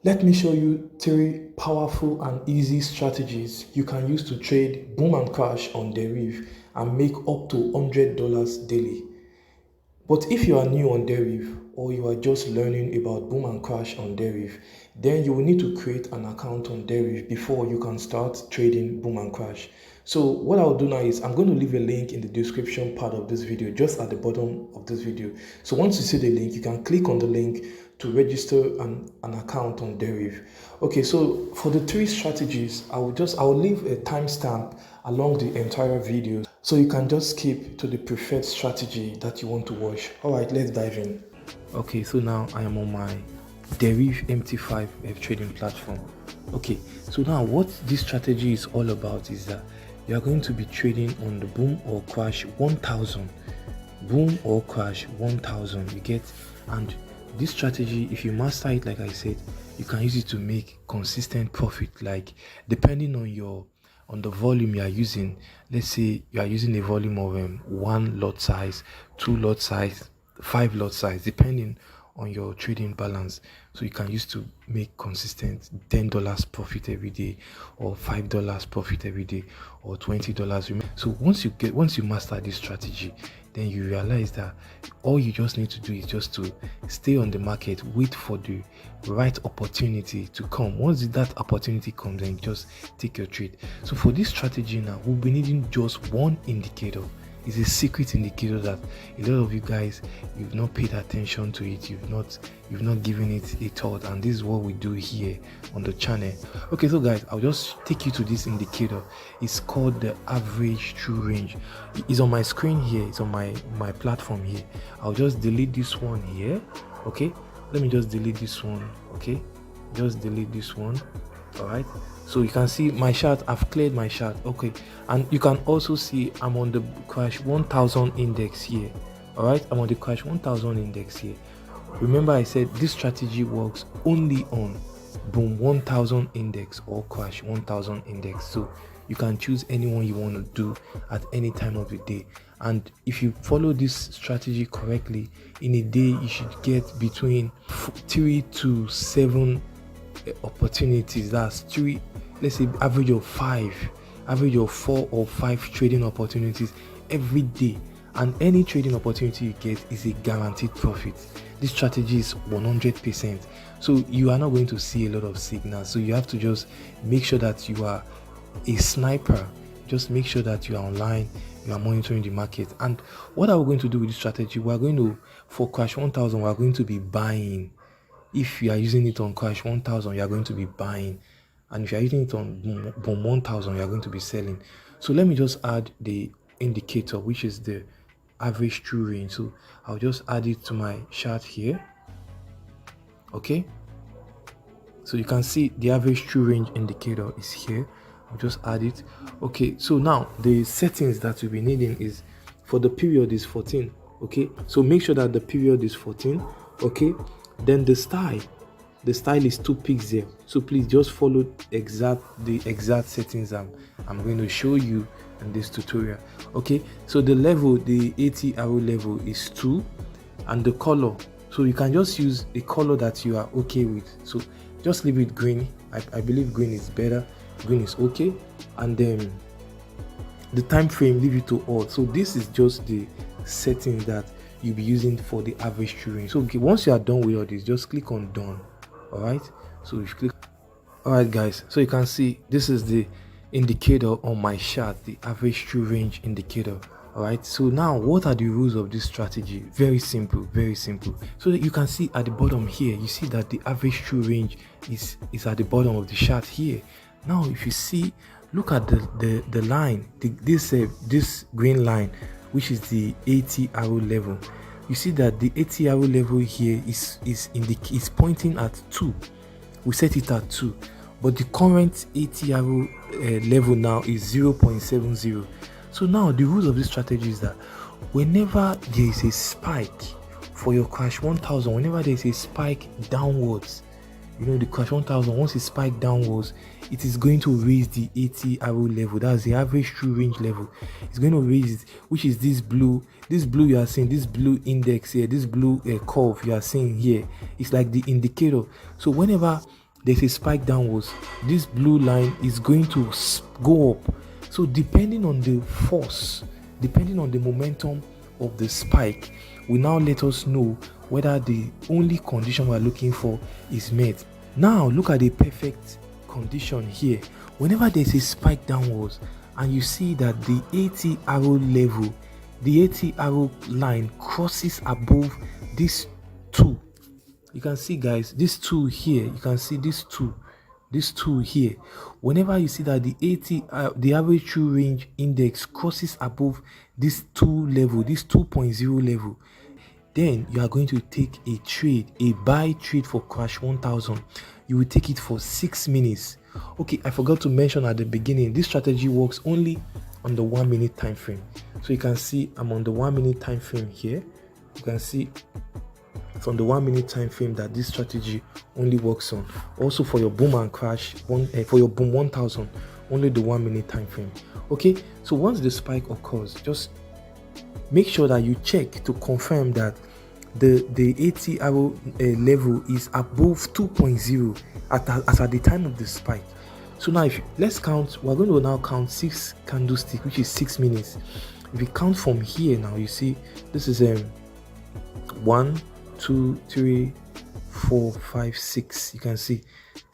Let me show you 3 powerful and easy strategies you can use to trade boom and crash on Deriv and make up to $100 daily. But if you are new on Deriv or you are just learning about boom and crash on Deriv, then you will need to create an account on Deriv before you can start trading boom and crash. So what I'll do now is I'm going to leave a link in the description part of this video, just at the bottom of this video. So once you see the link, you can click on the link to register an account on Deriv. Okay, so for the 3 strategies, I'll leave a timestamp along the entire video, so you can just skip to the preferred strategy that you want to watch. Alright, let's dive in. Okay, so now I am on my Deriv MT5 trading platform. Okay, so now what this strategy is all about is that you are going to be trading on the boom or crash 1000. Boom or crash 1000, you get? And this strategy, if you master it, like I said, you can use it to make consistent profit. Like, depending on the volume you are using, let's say you are using a volume of 1 lot size, 2 lot size, 5 lot size, depending on your trading balance. So you can use to make consistent $10 profit every day, or $5 profit every day, or $20. So once you master this strategy, then you realize that all you just need to do is just to stay on the market, wait for the right opportunity to come. Once that opportunity comes, then just take your trade. So for this strategy now, we'll be needing just one indicator. It's a secret indicator that a lot of you guys, you've not paid attention to it, you've not given it a thought, and this is what we do here on the channel. Okay, so guys, I'll just take you to this indicator. It's called the average true range. It's on my screen here, it's on my platform here. I'll just delete this one here. Okay, let me just delete this one. Okay, just delete this one. All right, so you can see my chart. I've cleared my chart. Okay, and you can also see I'm on the crash 1000 index here. All right, I'm on the crash 1000 index here. Remember, I said this strategy works only on boom 1000 index or crash 1000 index. So you can choose anyone you want to do at any time of the day. And if you follow this strategy correctly, in a day you should get between 3 to 7 opportunities. That's 3, let's say average of 5, average of 4 or 5 trading opportunities every day, and any trading opportunity you get is a guaranteed profit. This strategy is 100%, so you are not going to see a lot of signals. So you have to just make sure that you are a sniper. Just make sure that you are online, you are monitoring the market. And what are we going to do with this strategy? We are going to, for crash 1000, we are going to be buying. If you are using it on crash 1000, you are going to be buying, and if you are using it on boom 1000, you are going to be selling. So let me just add the indicator, which is the average true range. So I'll just add it to my chart here. Okay, so you can see the average true range indicator is here. I'll just add it. Okay, so now the settings that we'll be needing is, for the period is 14. Okay, so make sure that the period is 14. Okay, then the style is 2 pixels. So please just follow the exact settings I'm going to show you in this tutorial. Okay, so the level, the 80 arrow level is 2, and the color, so you can just use a color that you are okay with. So just leave it green. I believe green is better. Green is okay. And then the time frame, leave it to all. So this is just the settings that you'll be using for the average true range. So okay, once you are done with all this, just click on done. All right, so if you click, all right guys, so you can see this is the indicator on my chart, the average true range indicator. All right, so now what are the rules of this strategy? Very simple, very simple. So that you can see at the bottom here, you see that the average true range is at the bottom of the chart here. Now if you see, look at the line, this green line, which is the 80 arrow level. You see that the 80 arrow level here is pointing at 2. We set it at 2, but the current 80 arrow level now is 0.70. So now the rules of this strategy is that whenever there is a spike for your crash 1000, whenever there is a spike downwards, you know, the crash 1000, once it spikes downwards, it is going to raise the 80 arrow level. That's the average true range level. It's going to raise it, which is this blue you are seeing, this blue index here, this blue curve you are seeing here. It's like the indicator. So whenever there's a spike downwards, this blue line is going to go up. So depending on the force, depending on the momentum of the spike, will now let us know whether the only condition we're looking for is met. Now look at the perfect condition here. Whenever there's a spike downwards and you see that the 80 arrow level, the 80 arrow line crosses above this 2, you can see, guys, this 2 here, you can see this 2 here. Whenever you see that the average true range index crosses above this 2 level, this 2.0 level, then you are going to take a trade, a buy trade for crash 1000. You will take it for 6 minutes. Okay, I forgot to mention at the beginning, this strategy works only on the 1 minute time frame. So you can see I'm on the 1 minute time frame here. You can see from the 1 minute time frame that this strategy only works on. Also for your boom and crash, for your boom 1000, only the 1 minute time frame. Okay, so once the spike occurs, just make sure that you check to confirm that the 80 arrow level is above 2.0 at the time of the spike. So now let's count. We're going to now count 6 candlesticks, which is 6 minutes. If you count from here, now you see this is 1, 2, 3, 4, 5, 6. You can see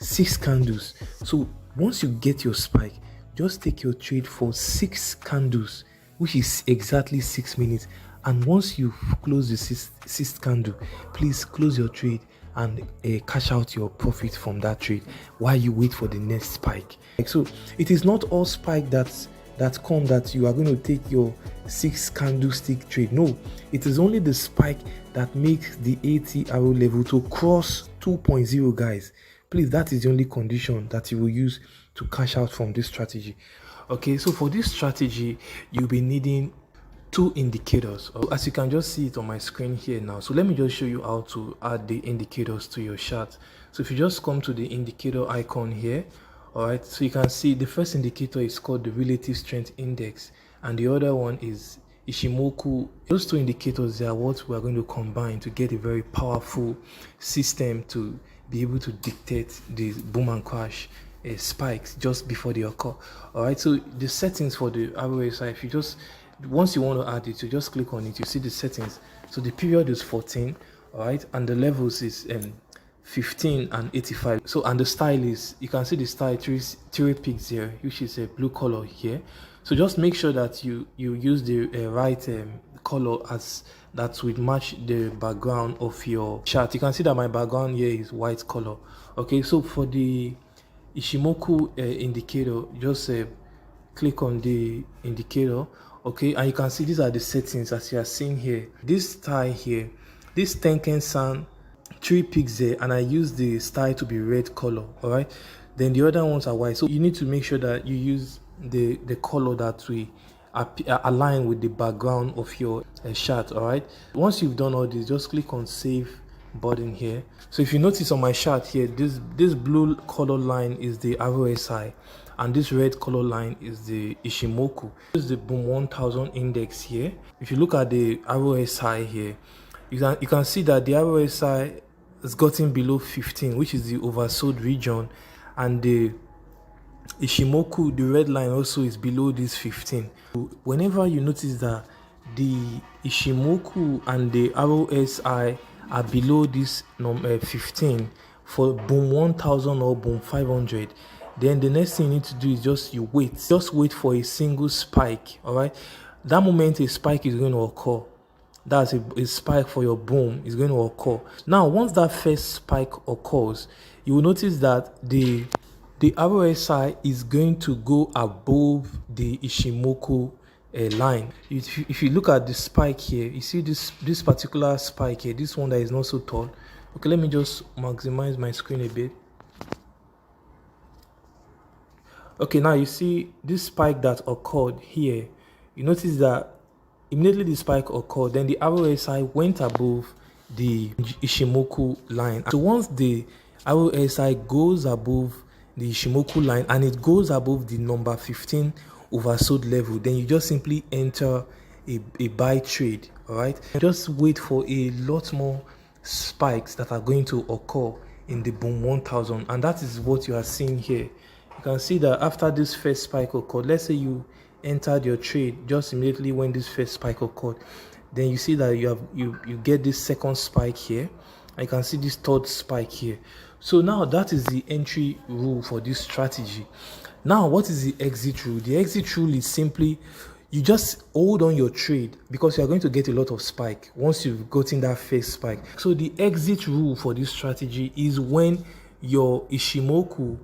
6 candles. So once you get your spike, just take your trade for 6 candles, which is exactly 6 minutes. And once you close the sixth candle, please close your trade and cash out your profit from that trade while you wait for the next spike. So it is not all spike that you are going to take your 6 candlestick trade. No, it is only the spike that makes the 80 arrow level to cross 2.0, guys. Please, that is the only condition that you will use to cash out from this strategy. Okay, so for this strategy, you'll be needing 2 indicators, as you can just see it on my screen here now. So let me just show you how to add the indicators to your chart. So if you just come to the indicator icon here, all right, so you can see the first indicator is called the relative strength index, and the other one is Ichimoku. Those 2 indicators, they are what we are going to combine to get a very powerful system to be able to dictate the boom and crash spikes just before they occur. All right, so the settings for the RSI, if you just once you want to add it, you just click on it, you see the settings. So the period is 14, all right, and the levels is 15 and 85. So, and the style is, you can see the style 3 peaks here, which is a blue color here. So just make sure that you use the right color as that will match the background of your chart. You can see that my background here is white color. Okay, so for the Ichimoku indicator, just click on the indicator. Okay, and you can see these are the settings as you are seeing here. This style here, this Tenkan-san 3 peaks there, and I use the style to be red color. All right, then the other ones are white. So you need to make sure that you use the color that will align with the background of your chart. All right, once you've done all this, just click on save button here. So if you notice on my chart here, this blue color line is the RSI, and this red color line is the Ichimoku. This is the boom 1000 index here. If you look at the RSI here, you can see that the RSI has gotten below 15, which is the oversold region, and the Ichimoku, the red line, also is below this 15. Whenever you notice that the Ichimoku and the RSI are below this number 15 for boom 1000 or boom 500, then the next thing you need to do is just wait for a single spike. All right, that moment a spike is going to occur. That's a spike for your boom is going to occur. Now once that first spike occurs, you will notice that the RSI is going to go above the Ichimoku line. If you look at the spike here, you see this particular spike here, this one that is not so tall. Okay, let me just maximize my screen a bit. Okay, now you see this spike that occurred here. You notice that immediately the spike occurred, then the RSI went above the Ichimoku line. So once the RSI goes above the Ichimoku line and it goes above the number 15 oversold level, then you just simply enter a buy trade. All right, just wait for a lot more spikes that are going to occur in the boom 1000, and that is what you are seeing here. You can see that after this first spike occurred, let's say you entered your trade just immediately when this first spike occurred, then you see that you get this second spike here, and you can see this third spike here. So now that is the entry rule for this strategy. Now what is the exit rule? The exit rule is simply you just hold on your trade, because you are going to get a lot of spike once you've gotten that first spike. So the exit rule for this strategy is when your Ichimoku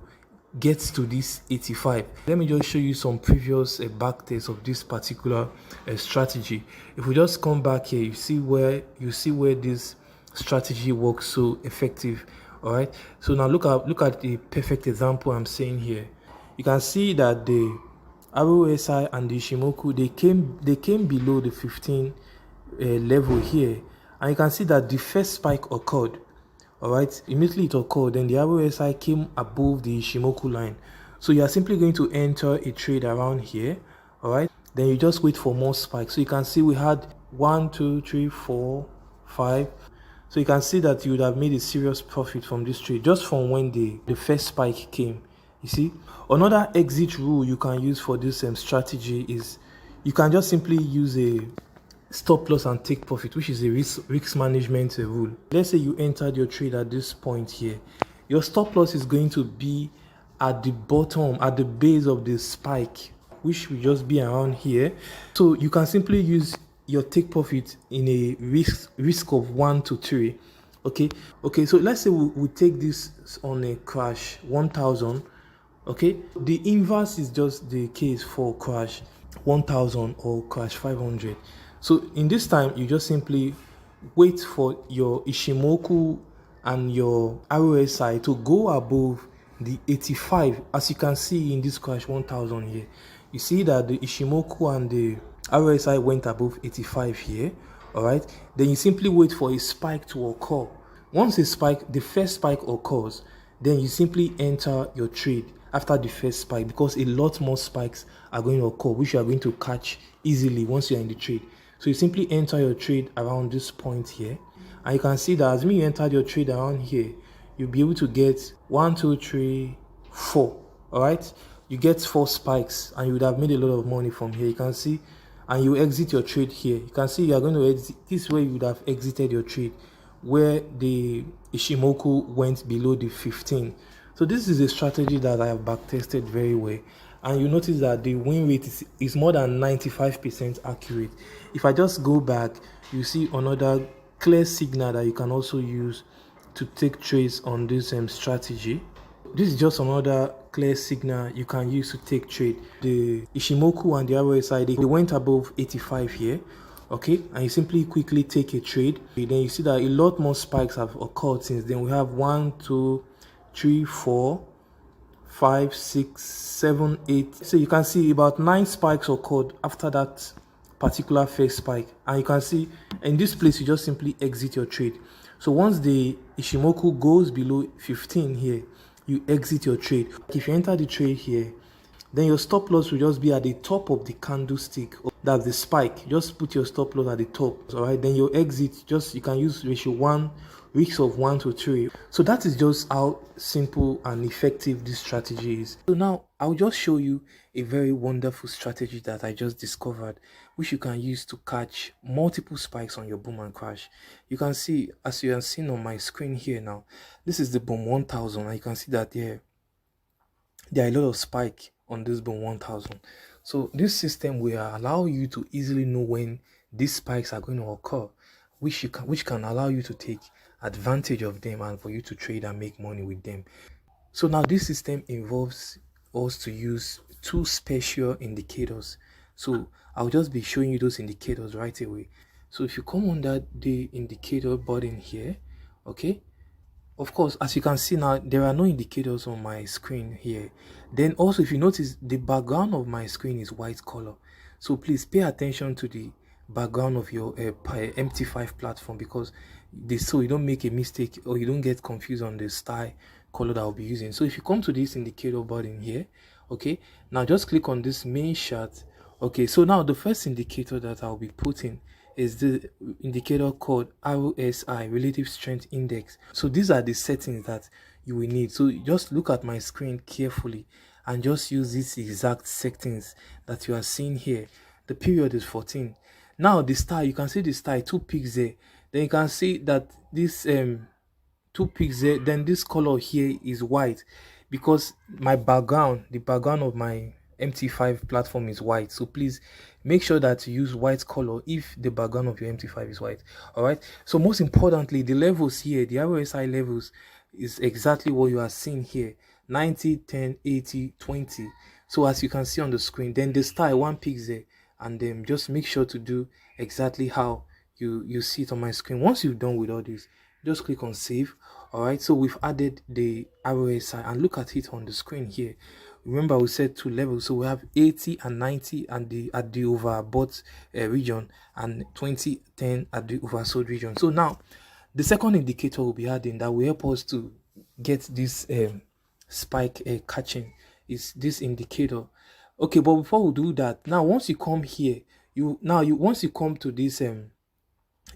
gets to this 85. Let me just show you some previous back tests of this particular strategy. If we just come back here, you see where this strategy works so effective. All right, so now look at the perfect example I'm saying here. You can see that the RSI and the Ichimoku, they came below the 15 level here, and you can see that the first spike occurred. All right, immediately it occurred, then the RSI came above the Ichimoku line. So you are simply going to enter a trade around here. All right, then you just wait for more spikes. So you can see we had 1, 2, 3, 4, 5. So you can see that you would have made a serious profit from this trade just from when the first spike came. You see, another exit rule you can use for this strategy is you can just simply use a stop loss and take profit, which is a risk management rule. Let's say you entered your trade at this point here. Your stop loss is going to be at the bottom, at the base of the spike, which will just be around here. So you can simply use your take profit in a risk of 1 to 3. Okay, so let's say we take this on a crash 1000. Okay, the inverse is just the case for crash 1000 or crash 500. So in this time, you just simply wait for your Ichimoku and your RSI to go above the 85. As you can see in this crash 1000 here, you see that the Ichimoku and the RSI went above 85 here. All right, then you simply wait for a spike to occur. Once the first spike occurs, then you simply enter your trade after the first spike, because a lot more spikes are going to occur, which you are going to catch easily once you're in the trade. So you simply enter your trade around this point here, and you can see that as you entered your trade around here, you'll be able to get 1, 2, 3, 4. All right, you get 4 spikes, and you would have made a lot of money from here. You can see, and you exit your trade here. You can see you are going to exit. This is where you would have exited your trade, where the Ichimoku went below the 15. So this is a strategy that I have backtested very well, and you notice that the win rate is more than 95% accurate. If I just go back, you see another clear signal that you can also use to take trades on this strategy. This is just another clear signal you can use to take trade. The Ichimoku and the RSI, they went above 85 here. Okay, and you simply quickly take a trade. Then you see that a lot more spikes have occurred since then. We have 1, 2, 3, 4, 5, 6, 7, 8. So you can see about 9 spikes occurred after that particular first spike, and you can see in this place you just simply exit your trade. So once the Ichimoku goes below 15 here, you exit your trade. If you enter the trade here, then your stop loss will just be at the top of the candlestick. That's the spike. Just put your stop loss at the top. All right, then your exit, you can use ratio 1, risks of 1 to 3. So that is just how simple and effective this strategy is. So now I'll just show you a very wonderful strategy that I just discovered, which you can use to catch multiple spikes on your boom and crash. You can see, as you have seen on my screen here now, this is the boom 1000, and you can see that there are a lot of spike on this boom 1000. So this system will allow you to easily know when these spikes are going to occur, which can allow you to take advantage of them and for you to trade and make money with them. So now this system involves us to use 2 special indicators. So I'll just be showing you those indicators right away. So if you come under the indicator button here, okay, of course, as you can see now, there are no indicators on my screen here. Then also, if you notice, the background of my screen is white color. So please pay attention to the background of your MT5 platform, because so you don't make a mistake or you don't get confused on the style color that I'll be using. So if you come to this indicator button here, okay, now just click on this main chart. Okay, so now the first indicator that I'll be putting is the indicator called RSI, Relative Strength Index. So these are the settings that you will need. So just look at my screen carefully and just use these exact settings that you are seeing here. The period is 14. Now the star, you can see the star, 2 peaks there. Then you can see that this 2 peaks there, then this color here is white because my background, the background of my MT5 platform is white. So please make sure that you use white color if the background of your MT5 is white. All right, so most importantly, the levels here, the RSI levels, is exactly what you are seeing here: 90, 10, 80, 20. So as you can see on the screen, then the star, 1 peaks there, and then just make sure to do exactly how you see it on my screen. Once you've done with all this, just click on save. All right, so we've added the RSI and look at it on the screen here. Remember, we said 2 levels, so we have 80 and 90 and at the overbought region, and 20, 10 at the oversold region. So now the second indicator we'll be adding that will help us to get this spike catching is this indicator. Okay, but before we do that, now once you come here, once you come to this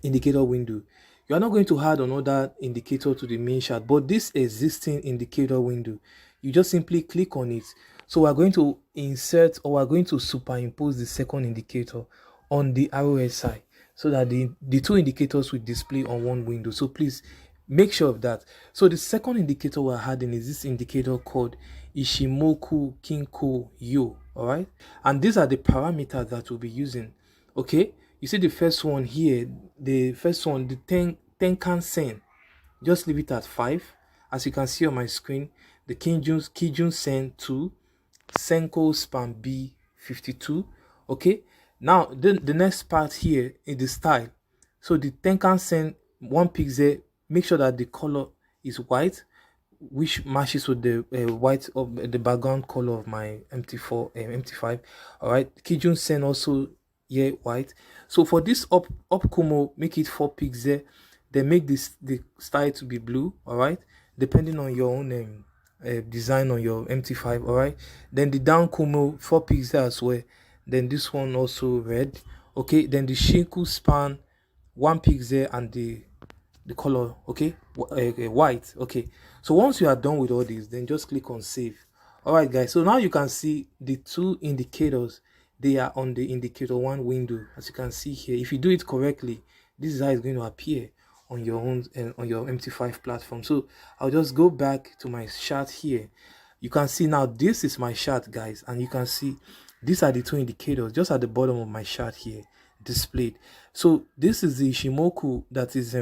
indicator window, you are not going to add another indicator to the main chart, but this existing indicator window, you just simply click on it. So we're going to insert, or we're going to superimpose the second indicator on the RSI so that the 2 indicators will display on one window. So please make sure of that. So the second indicator we're adding is this indicator called Ichimoku Yo. All right, and these are the parameters that we'll be using. Okay, you see the first one here, the Tenkan Sen, just leave it at 5. As you can see on my screen, the Kijun Sen 2, Senko Span B 52. Okay, now the next part here is the style. So the Tenkan Sen 1 pixel, make sure that the color is white, which matches with the white of the background color of my MT5. All right, Kijun Sen also here white. So for this up Kumo, make it 4 pixel, then make the style to be blue. All right, depending on your own design on your MT5. All right, then the down Kumo 4 pixel as well, then this one also red. Okay, then the Shinku Span 1 pixel and the color, okay, white. Okay, so once you are done with all this, then just click on save. All right guys, so now you can see the 2 indicators, they are on the indicator 1 window. As you can see here, if you do it correctly, this is how it's going to appear on your own on your MT5 platform. So I'll just go back to my chart here. You can see now this is my chart, guys, and you can see these are the 2 indicators just at the bottom of my chart here displayed. So this is the Ichimoku that is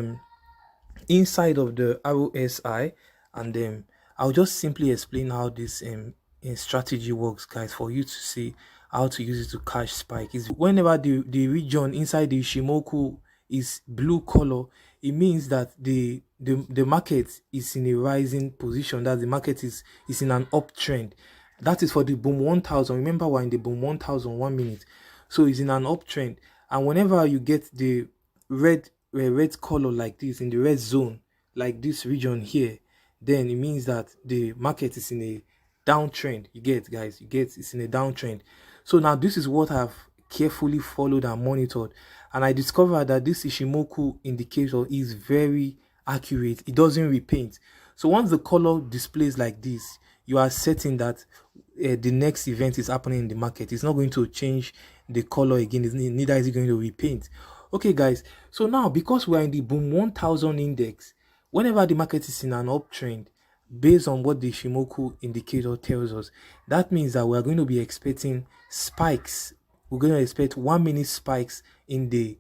inside of the RSI, and then I'll just simply explain how this strategy works, guys, for you to see how to use it to catch spike. Is whenever the region inside the Ichimoku is blue color, it means that the market is in a rising position, that the market is in an uptrend. That is for the boom 1000. Remember, we're in the boom 1000 1 minute, so it's in an uptrend. And whenever you get the red color like this in the red zone, like this region here, then it means that the market is in a downtrend. You get, guys, it's in a downtrend. So now this is what I've carefully followed and monitored, and I discovered that this Ichimoku indicator is very accurate. It doesn't repaint. So once the color displays like this, you are certain that the next event is happening in the market. It's not going to change the color again, neither is it going to repaint. Okay guys, so now because we are in the boom 1000 index, whenever the market is in an uptrend, based on what the Ichimoku indicator tells us, that means that we are going to be expecting spikes. We're going to expect 1 minute spikes in the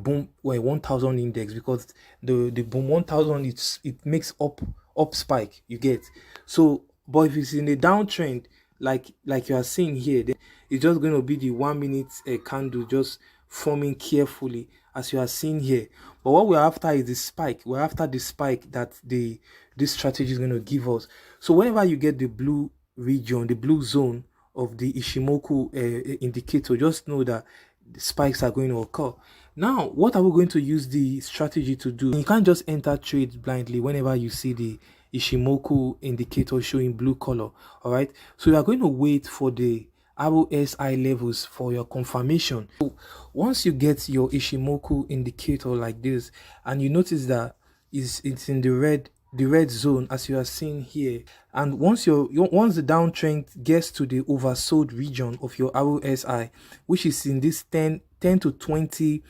boom 1000 index, because the boom 1000 it makes up spike, you get. So but if it's in a downtrend like you are seeing here, then it's just going to be the 1 minute candle just forming carefully as you are seeing here. But what we're after is the spike. We're after the spike that this strategy is going to give us. So whenever you get the blue region, the blue zone of the Ichimoku indicator, just know that the spikes are going to occur. Now, what are we going to use the strategy to do? You can't just enter trades blindly whenever you see the Ichimoku indicator showing blue color. All right, so you are going to wait for the RSI levels for your confirmation. So once you get your Ichimoku indicator like this, and you notice that it's in the red zone as you are seeing here, and once once the downtrend gets to the oversold region of your RSI, which is in this 10 to 20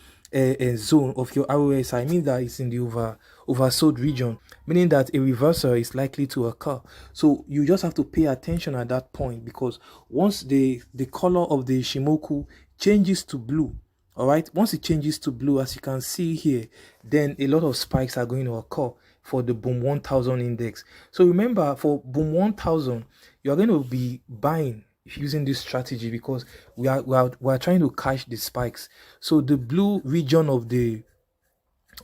zone of your RSI, means that it's in the oversold region, meaning that a reversal is likely to occur. So you just have to pay attention at that point, because once the color of the Ichimoku changes to blue, all right, once it changes to blue, as you can see here, then a lot of spikes are going to occur for the Boom 1000 index. So remember, for Boom 1000, you are going to be buying using this strategy, because we are trying to catch the spikes. So the blue region of the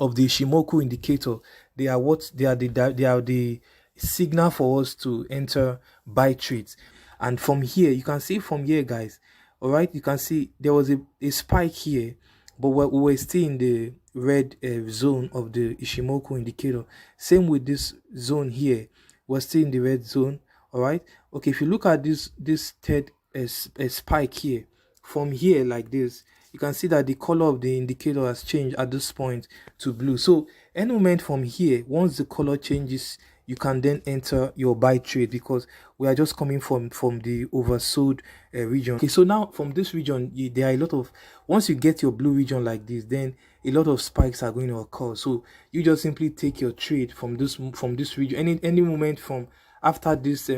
Ichimoku indicator, they are the signal for us to enter buy trades. And from here, you can see from here, guys, all right, you can see there was a spike here, but we were still in the red zone of the Ichimoku indicator. Same with this zone here, we're still in the red zone. All right, okay, if you look at this third spike here, from here like this, you can see that the color of the indicator has changed at this point to blue. So any moment from here, once the color changes, you can then enter your buy trade, because we are just coming from the oversold region. Okay, so now from this region, there are a lot of, once you get your blue region like this, then a lot of spikes are going to occur. So you just simply take your trade from this region, any moment from after this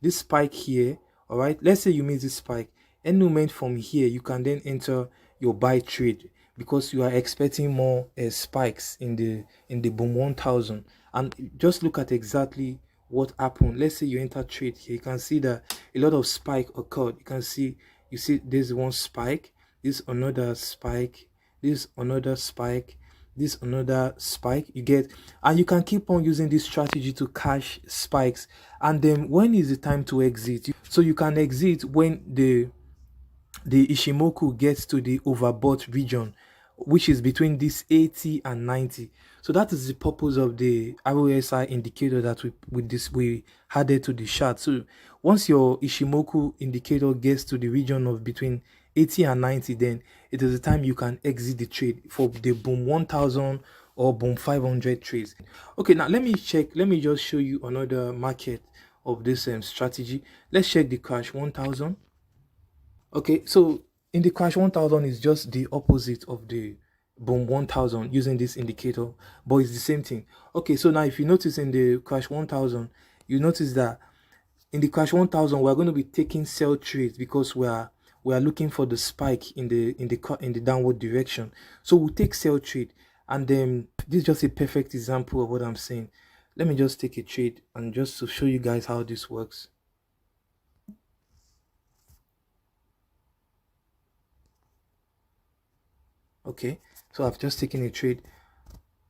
this spike here. All right, let's say you miss this spike, any moment from here, you can then enter your buy trade, because you are expecting more spikes in the Boom 1000. And just look at exactly what happened. Let's say you enter trade here, you can see that a lot of spike occurred. You see there's one spike, this another spike, this another spike, this another spike, you get. And you can keep on using this strategy to catch spikes. And then when is the time to exit? So you can exit when the Ichimoku gets to the overbought region, which is between this 80 and 90. So that is the purpose of the RSI indicator that we added to the chart. So once your Ichimoku indicator gets to the region of between 80 and 90, then it is the time you can exit the trade for the Boom 1000 or Boom 500 trades. Okay, now let me just show you another market of this strategy. Let's check the Crash 1000. Okay, so in the Crash 1000 is just the opposite of the Boom 1000 using this indicator, but it's the same thing. Okay, so now if you notice in the Crash 1000, you notice that in the Crash 1000 we're going to be taking sell trades, because we are looking for the spike in the downward direction. So we'll take sell trade, and then this is just a perfect example of what I'm saying. Let me just take a trade and just to show you guys how this works. Okay, so I've just taken a trade.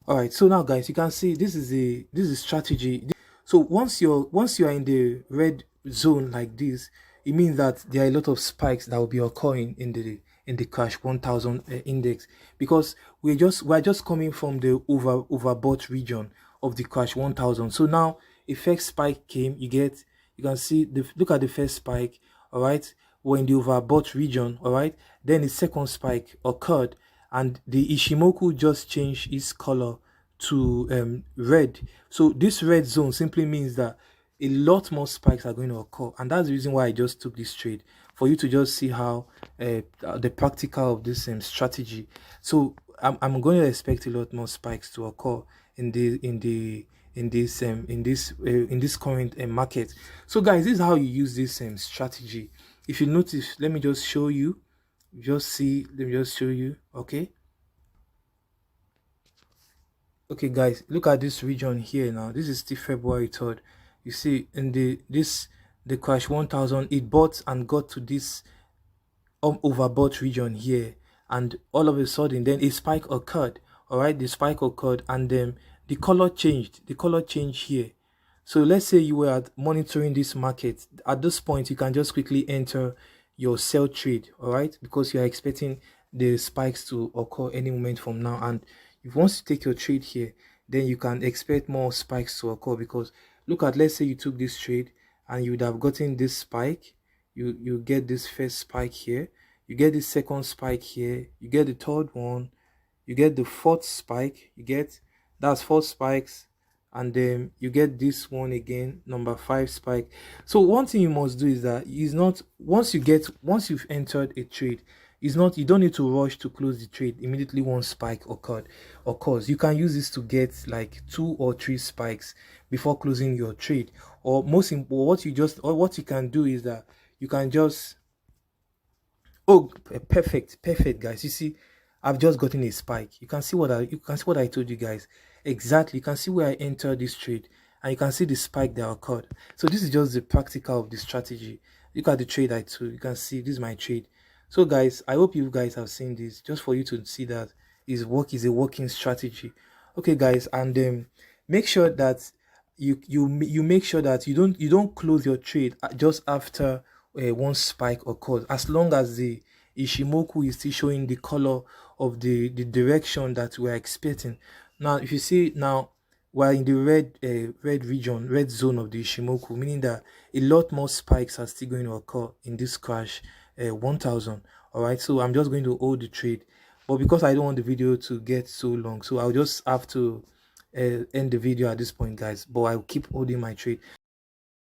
All right, so now guys, you can see this is strategy. So once you are in the red zone like this, it means that there are a lot of spikes that will be occurring in the Crash 1000 index, because we're just coming from the overbought region of the Crash 1000. So now a first spike came, you can see look at the first spike. All right, we're in the overbought region. All right, then the second spike occurred, and the Ichimoku just changed its color to red. So this red zone simply means that a lot more spikes are going to occur, and that's the reason why I just took this trade, for you to just see how the practical of this strategy. So I'm going to expect a lot more spikes to occur in this current market. So guys, this is how you use this strategy. If you notice, let me just show you. Let me just show you. Okay, guys, look at this region here. Now this is still February 3rd. You see in the Crash 1000, it bought and got to this overbought region here, and all of a sudden then a spike occurred. All right, the spike occurred, and then the color changed here. So let's say you were monitoring this market at this point, you can just quickly enter your sell trade. All right, because you are expecting the spikes to occur any moment from now. And if once you take your trade here, then you can expect more spikes to occur, because look at, let's say you took this trade and you would have gotten this spike, you get this first spike here, you get the second spike here, you get the third one, you get the fourth spike, you get, that's 4 spikes, and then you get this one again, number 5 spike. So one thing you must do is that is not, once you've entered a trade, is not, you don't need to rush to close the trade immediately one spike occurs. You can use this to get like 2 or 3 spikes before closing your trade. Or most important, what you can do is that you can just, oh, perfect, guys. You see, I've just gotten a spike. You can see what I told you guys exactly. You can see where I entered this trade, and you can see the spike that occurred. So this is just the practical of the strategy. Look at the trade I took. You can see this is my trade. So guys, I hope you guys have seen this, just for you to see that is a working strategy. Okay guys, and make sure that you make sure that you don't close your trade just after one spike occurs, as long as the Ichimoku is still showing the color of the direction that we're expecting. Now if you see, now we're in the red zone of the Ichimoku, meaning that a lot more spikes are still going to occur in this crash 1000. All right, so I'm just going to hold the trade, but because I don't want the video to get so long, so I'll just have to end the video at this point, guys, but I'll keep holding my trade.